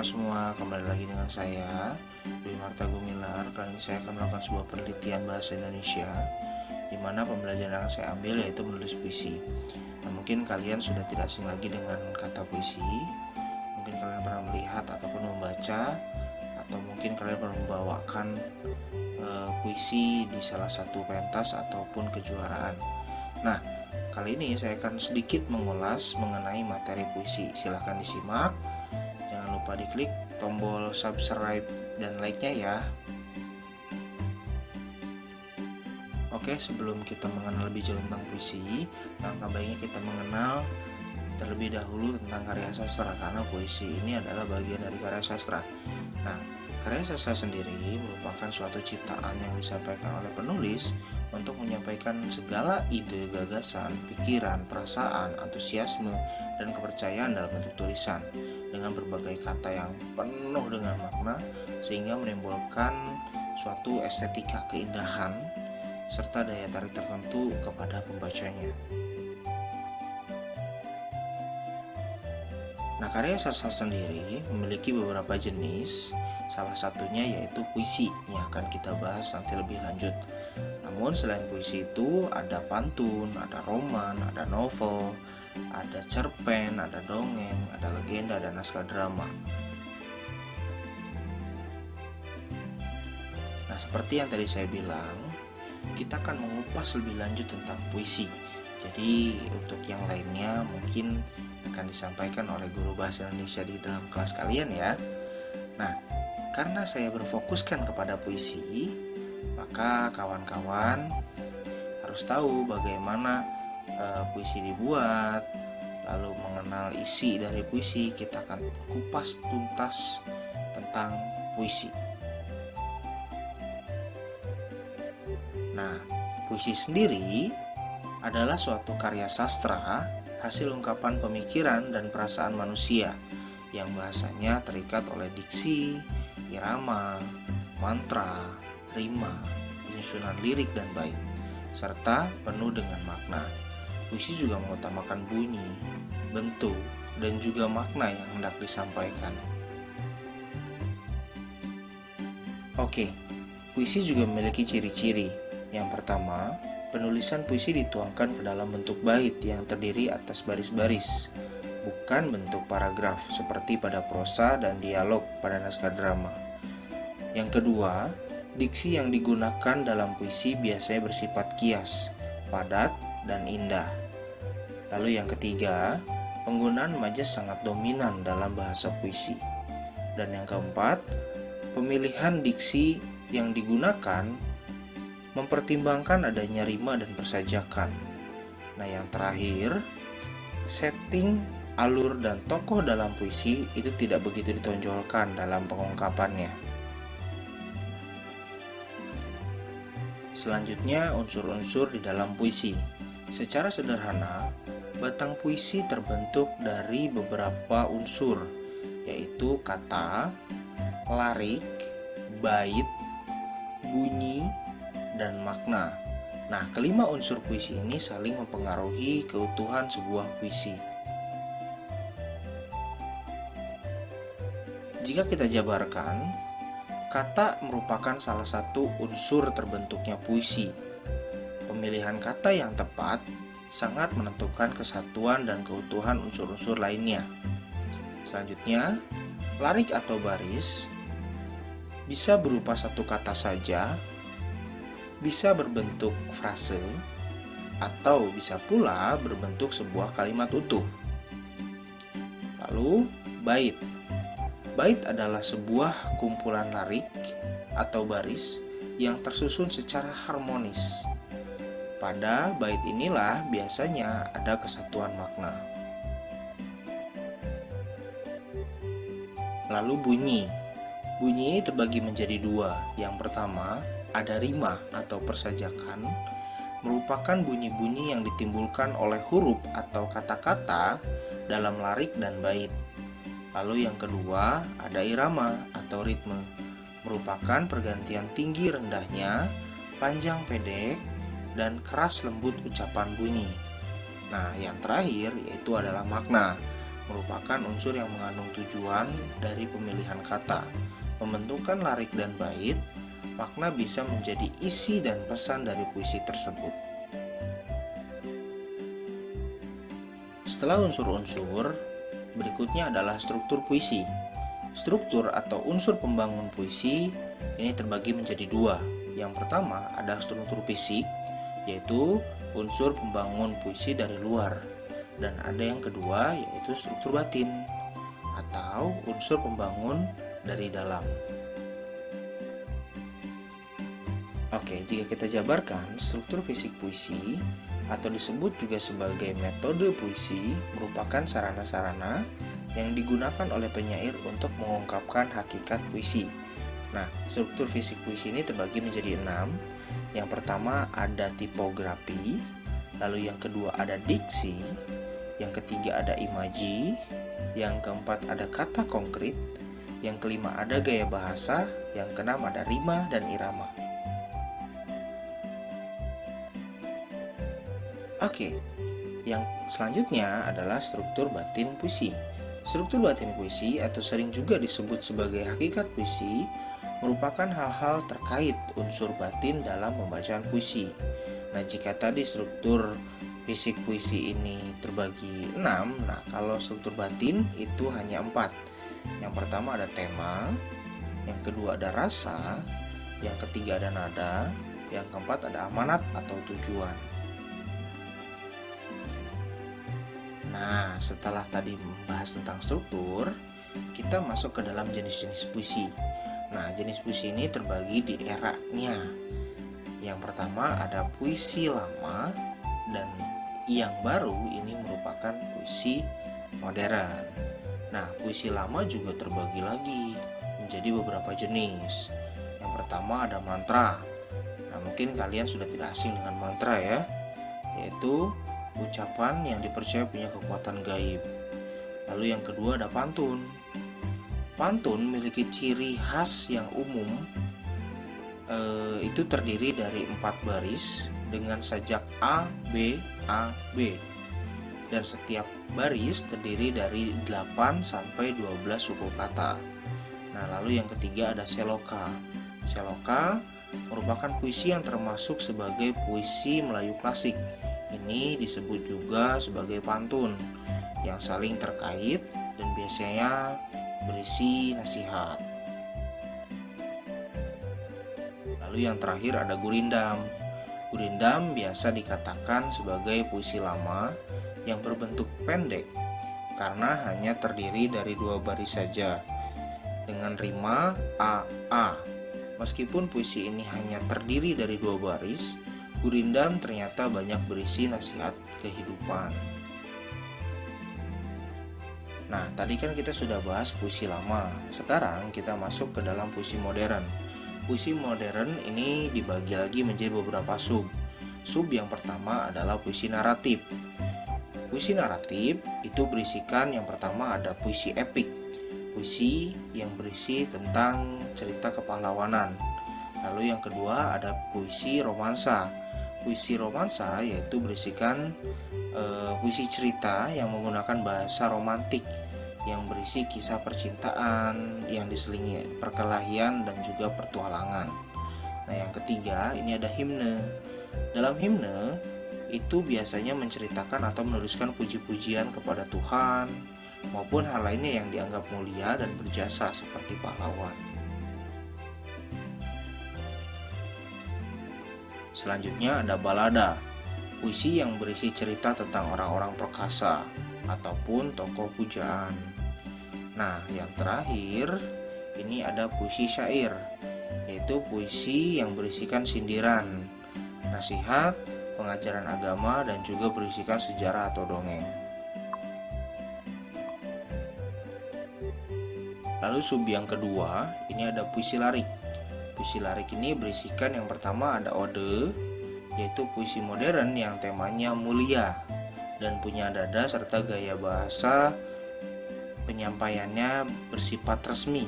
semua, kembali lagi dengan saya Dwi Marta Gumilar. Kali ini saya akan melakukan sebuah penelitian bahasa Indonesia di mana pembelajaran yang saya ambil yaitu menulis puisi. Nah, mungkin kalian sudah tidak asing lagi dengan kata puisi. Mungkin kalian pernah melihat ataupun membaca, atau mungkin kalian pernah membawakan puisi di salah satu pentas ataupun kejuaraan. Nah, kali ini saya akan sedikit mengulas mengenai materi puisi. Silahkan disimak. Jangan lupa diklik tombol subscribe dan like-nya ya. Oke, sebelum kita mengenal lebih jauh tentang puisi, langkah baiknya kita mengenal terlebih dahulu tentang karya sastra, karena puisi ini adalah bagian dari karya sastra. Nah, karya sastra sendiri merupakan suatu ciptaan yang disampaikan oleh penulis untuk menyampaikan segala ide, gagasan, pikiran, perasaan, antusiasme, dan kepercayaan dalam bentuk tulisan dengan berbagai kata yang penuh dengan makna, sehingga menimbulkan suatu estetika keindahan serta daya tarik tertentu kepada pembacanya. Nah, karya sastra sendiri memiliki beberapa jenis, salah satunya yaitu puisi yang akan kita bahas nanti lebih lanjut. Namun selain puisi itu ada pantun, ada roman, ada novel, ada cerpen, ada dongeng, ada legenda, dan naskah drama. Nah, seperti yang tadi saya bilang, kita akan mengupas lebih lanjut tentang puisi. Jadi untuk yang lainnya mungkin akan disampaikan oleh guru bahasa Indonesia di dalam kelas kalian ya. Nah, karena saya berfokuskan kepada puisi, maka kawan-kawan harus tahu bagaimana puisi dibuat, lalu mengenal isi dari puisi. Kita akan kupas tuntas tentang puisi. Nah, puisi sendiri adalah suatu karya sastra, hasil ungkapan pemikiran dan perasaan manusia yang bahasanya terikat oleh diksi, irama, mantra, rima, penyusunan lirik dan bait, serta penuh dengan makna. Puisi juga mengutamakan bunyi, bentuk, dan juga makna yang hendak disampaikan. Oke, puisi juga memiliki ciri-ciri. Yang pertama, penulisan puisi dituangkan ke dalam bentuk bait yang terdiri atas baris-baris, bukan bentuk paragraf seperti pada prosa dan dialog pada naskah drama. Yang kedua, diksi yang digunakan dalam puisi biasanya bersifat kias, padat, dan indah. Lalu yang ketiga, penggunaan majas sangat dominan dalam bahasa puisi. Dan yang keempat, pemilihan diksi yang digunakan mempertimbangkan adanya rima dan persajakan. Nah, yang terakhir, setting, alur, dan tokoh dalam puisi itu tidak begitu ditonjolkan dalam pengungkapannya. Selanjutnya, unsur-unsur di dalam puisi. Secara sederhana, batang puisi terbentuk dari beberapa unsur, yaitu kata, larik, bait, bunyi, dan makna. Nah, kelima unsur puisi ini saling mempengaruhi keutuhan sebuah puisi. Jika kita jabarkan, kata merupakan salah satu unsur terbentuknya puisi. Pemilihan kata yang tepat sangat menentukan kesatuan dan keutuhan unsur-unsur lainnya. Selanjutnya, larik atau baris bisa berupa satu kata saja, bisa berbentuk frase, atau bisa pula berbentuk sebuah kalimat utuh. Lalu, bait. Bait adalah sebuah kumpulan larik atau baris yang tersusun secara harmonis. Pada bait inilah biasanya ada kesatuan makna. Lalu bunyi. Bunyi terbagi menjadi dua. Yang pertama, ada rima atau persajakan, merupakan bunyi-bunyi yang ditimbulkan oleh huruf atau kata-kata dalam larik dan bait. Lalu yang kedua, ada irama atau ritme, merupakan pergantian tinggi rendahnya, panjang pendek, dan keras lembut ucapan bunyi. Nah, yang terakhir yaitu adalah makna. merupakan unsur yang mengandung tujuan dari pemilihan kata. Pembentukan larik dan bait, makna bisa menjadi isi dan pesan dari puisi tersebut. Setelah unsur-unsur, berikutnya adalah struktur puisi. Struktur atau unsur pembangun puisi ini terbagi menjadi dua. Yang pertama ada struktur fisik, yaitu unsur pembangun puisi dari luar. Dan ada yang kedua yaitu struktur batin atau unsur pembangun dari dalam. Oke, jika kita jabarkan, struktur fisik puisi atau disebut juga sebagai metode puisi merupakan sarana-sarana yang digunakan oleh penyair untuk mengungkapkan hakikat puisi. Nah, struktur fisik puisi ini terbagi menjadi 6. Yang pertama ada tipografi, lalu yang kedua ada diksi, yang ketiga ada imaji, yang keempat ada kata konkret, yang kelima ada gaya bahasa, yang keenam ada rima dan irama. Oke, yang selanjutnya adalah struktur batin puisi. Struktur batin puisi atau sering juga disebut sebagai hakikat puisi merupakan hal-hal terkait unsur batin dalam pembacaan puisi. Nah, jika tadi struktur fisik puisi ini terbagi 6, nah kalau struktur batin itu hanya 4. Yang pertama ada tema, yang kedua ada rasa, yang ketiga ada nada, yang keempat ada amanat atau tujuan. Nah, setelah tadi membahas tentang struktur, kita masuk ke dalam jenis-jenis puisi. Nah, jenis puisi ini terbagi di eranya. Yang pertama ada puisi lama, dan yang baru ini merupakan puisi modern. Nah, puisi lama juga terbagi lagi menjadi beberapa jenis. Yang pertama ada mantra. Nah, mungkin kalian sudah tidak asing dengan mantra ya, yaitu ucapan yang dipercaya punya kekuatan gaib. Lalu yang kedua ada pantun. Pantun memiliki ciri khas yang umum, itu terdiri dari 4 baris dengan sajak A, B, A, B. Dan setiap baris terdiri dari 8 sampai 12 suku kata. Nah, lalu yang ketiga ada seloka. Seloka merupakan puisi yang termasuk sebagai puisi Melayu klasik. Ini disebut juga sebagai pantun yang saling terkait dan biasanya berisi nasihat. Lalu yang terakhir ada gurindam. Gurindam biasa dikatakan sebagai puisi lama yang berbentuk pendek karena hanya terdiri dari 2 baris saja dengan rima A. Meskipun puisi ini hanya terdiri dari 2 baris, gurindam ternyata banyak berisi nasihat kehidupan. Nah, tadi kan kita sudah bahas puisi lama. Sekarang kita masuk ke dalam puisi modern. Puisi modern ini dibagi lagi menjadi beberapa sub. Sub yang pertama adalah puisi naratif. Puisi naratif itu berisikan yang pertama ada puisi epik. Puisi yang berisi tentang cerita kepahlawanan. Lalu yang kedua ada puisi romansa. Puisi romansa yaitu berisikan puisi cerita yang menggunakan bahasa romantik yang berisi kisah percintaan yang diselingi perkelahian dan juga petualangan. Nah, yang ketiga ini ada himne. Dalam himne itu biasanya menceritakan atau menuliskan puji-pujian kepada Tuhan maupun hal lainnya yang dianggap mulia dan berjasa seperti pahlawan. Selanjutnya ada balada. Puisi yang berisi cerita tentang orang-orang perkasa ataupun tokoh pujaan. Nah, yang terakhir ini ada puisi syair, yaitu puisi yang berisikan sindiran, nasihat, pengajaran agama, dan juga berisikan sejarah atau dongeng. Lalu sub yang kedua, ini ada puisi larik. Puisi larik ini berisikan yang pertama ada ode, yaitu puisi modern yang temanya mulia dan punya nada serta gaya bahasa penyampaiannya bersifat resmi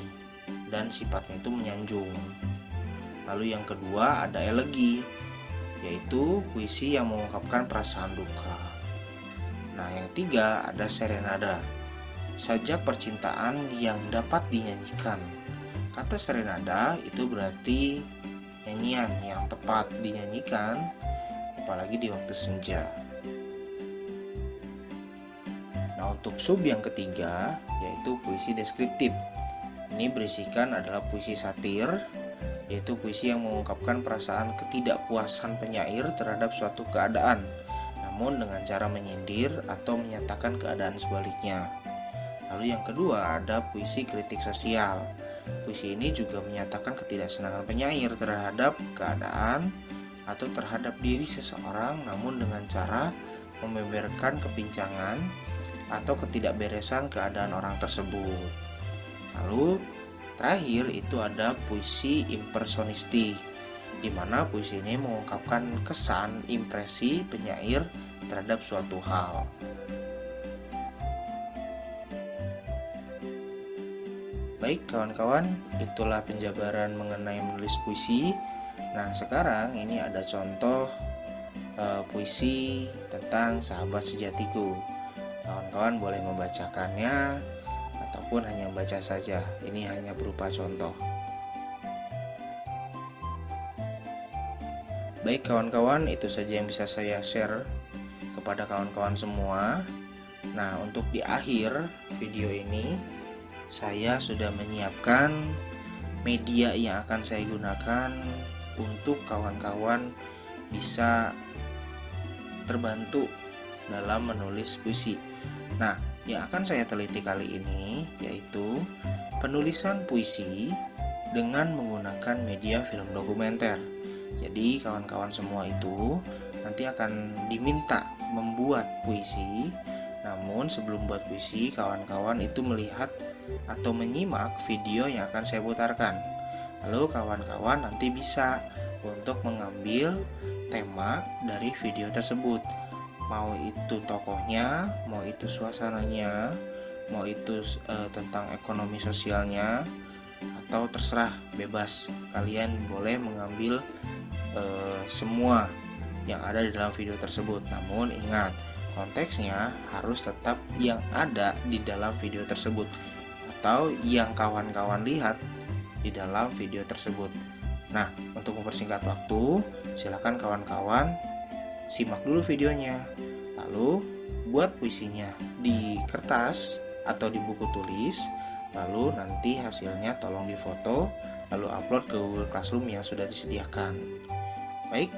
dan sifatnya itu menyanjung. Lalu yang kedua ada elegi, yaitu puisi yang mengungkapkan perasaan duka. Nah, yang ketiga ada serenada. sajak percintaan yang dapat dinyanyikan. Kata serenada itu berarti nyanyian yang tepat dinyanyikan, apalagi di waktu senja. Nah, untuk sub yang ketiga yaitu puisi deskriptif. Ini berisikan adalah puisi satir, yaitu puisi yang mengungkapkan perasaan ketidakpuasan penyair terhadap suatu keadaan, namun dengan cara menyindir atau menyatakan keadaan sebaliknya. Lalu yang kedua ada puisi kritik sosial. Puisi ini juga menyatakan ketidaksenangan penyair terhadap keadaan atau terhadap diri seseorang, namun dengan cara membeberkan kepincangan atau ketidakberesan keadaan orang tersebut. Lalu terakhir itu ada puisi impersonistik, di mana puisi ini mengungkapkan kesan impresi penyair terhadap suatu hal. Baik kawan-kawan, itulah penjabaran mengenai menulis puisi. Nah, sekarang ini ada contoh puisi tentang sahabat sejatiku. Kawan-kawan boleh membacakannya ataupun hanya membaca saja. Ini hanya berupa contoh. Baik kawan-kawan, itu saja yang bisa saya share kepada kawan-kawan semua. Nah, untuk di akhir video ini saya sudah menyiapkan media yang akan saya gunakan untuk kawan-kawan bisa terbantu dalam menulis puisi. Nah, yang akan saya teliti kali ini yaitu penulisan puisi dengan menggunakan media film dokumenter. Jadi kawan-kawan semua itu nanti akan diminta membuat puisi. Namun sebelum buat puisi, kawan-kawan itu melihat atau menyimak video yang akan saya putarkan. Lalu kawan-kawan nanti bisa untuk mengambil tema dari video tersebut. Mau itu tokohnya, mau itu suasananya, mau itu tentang ekonomi sosialnya, atau terserah, bebas. Kalian boleh mengambil semua yang ada di dalam video tersebut. Namun ingat, konteksnya harus tetap yang ada di dalam video tersebut atau yang kawan-kawan lihat di dalam video tersebut. Nah, untuk mempersingkat waktu, silakan kawan-kawan simak dulu videonya. Lalu buat puisinya di kertas atau di buku tulis. Lalu nanti hasilnya tolong difoto, lalu upload ke Google Classroom yang sudah disediakan. Baik,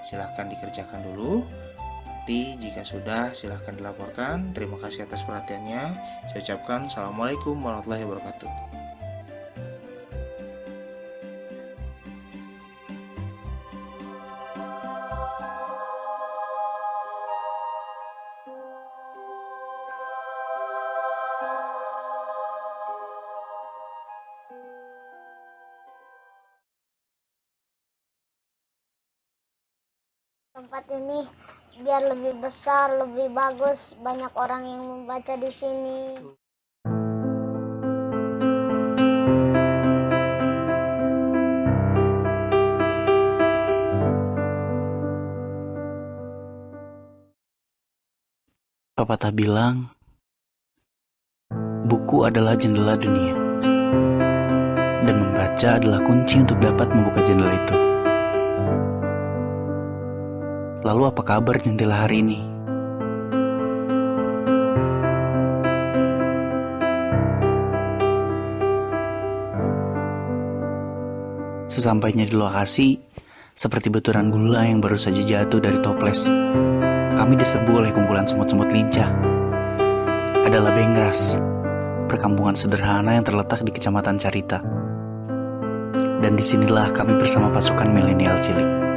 silakan dikerjakan dulu. Nanti jika sudah silahkan dilaporkan. Terima kasih atas perhatiannya. Saya ucapkan Assalamualaikum warahmatullahi wabarakatuh. Tempat ini biar lebih besar, lebih bagus, banyak orang yang membaca di sini. Pepatah bilang, buku adalah jendela dunia, dan membaca adalah kunci untuk dapat membuka jendela itu. Lalu apa kabar jendela hari ini? Sesampainya di lokasi, seperti baturan gula yang baru saja jatuh dari toples, kami diserbu oleh kumpulan semut-semut lincah. Adalah Bengras, perkampungan sederhana yang terletak di Kecamatan Carita. Dan disinilah kami bersama pasukan milenial cilik.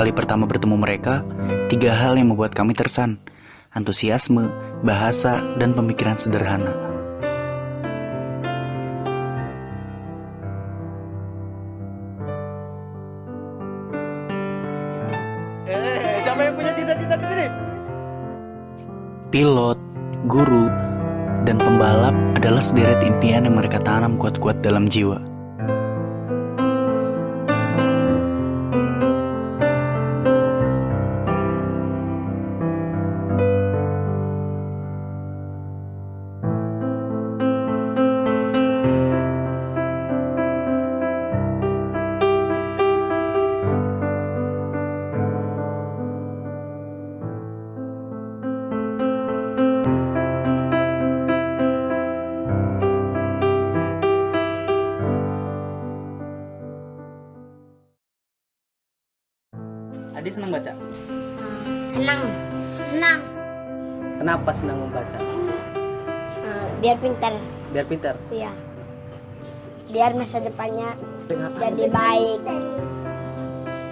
Kali pertama bertemu mereka, 3 hal yang membuat kami tersan: antusiasme, bahasa, dan pemikiran sederhana. Siapa yang punya cita-cita di sini? Pilot, guru, Dan pembalap adalah sederet impian yang mereka tanam kuat-kuat dalam jiwa. Adi senang baca. Senang, senang. Kenapa senang membaca? Biar pintar, Biar pintar. ya. Biar masa depannya jadi baik.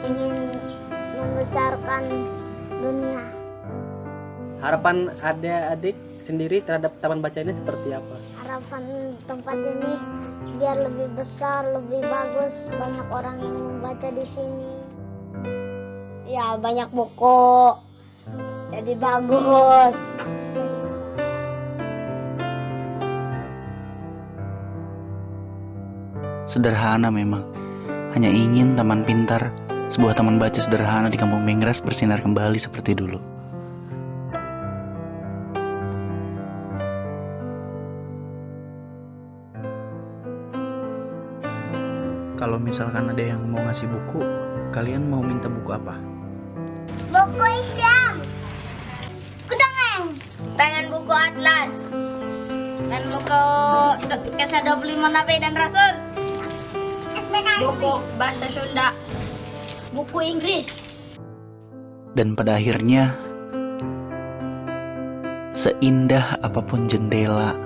Ingin membesarkan dunia. Harapan adik-adik sendiri terhadap taman baca ini seperti apa? Harapan tempat ini biar lebih besar, lebih bagus. Banyak orang yang membaca di sini. Ya, banyak buku. Jadi bagus. Sederhana memang, hanya ingin taman pintar, sebuah taman baca sederhana di Kampung Bengras bersinar kembali seperti dulu. Kalau misalkan ada yang mau ngasih buku, kalian mau minta buku apa? Buku Islam. Kudangeng. Pengen buku Atlas. Dan buku Kisah 25 Nabi dan Rasul. Buku bahasa Sunda. Buku Inggris. Dan pada akhirnya, seindah apapun jendela,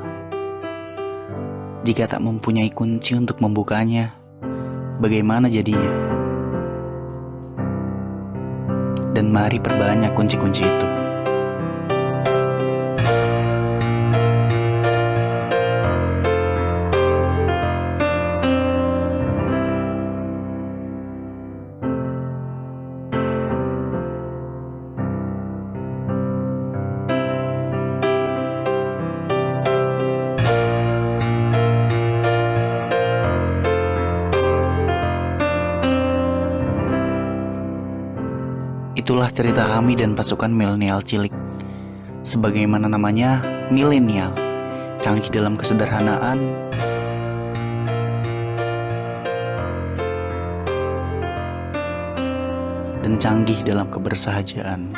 jika tak mempunyai kunci untuk membukanya, bagaimana jadinya? Dan mari perbanyak kunci-kunci itu. Itulah cerita kami dan pasukan milenial cilik. Sebagaimana namanya, milenial, canggih dalam kesederhanaan, dan canggih dalam kebersahajaan.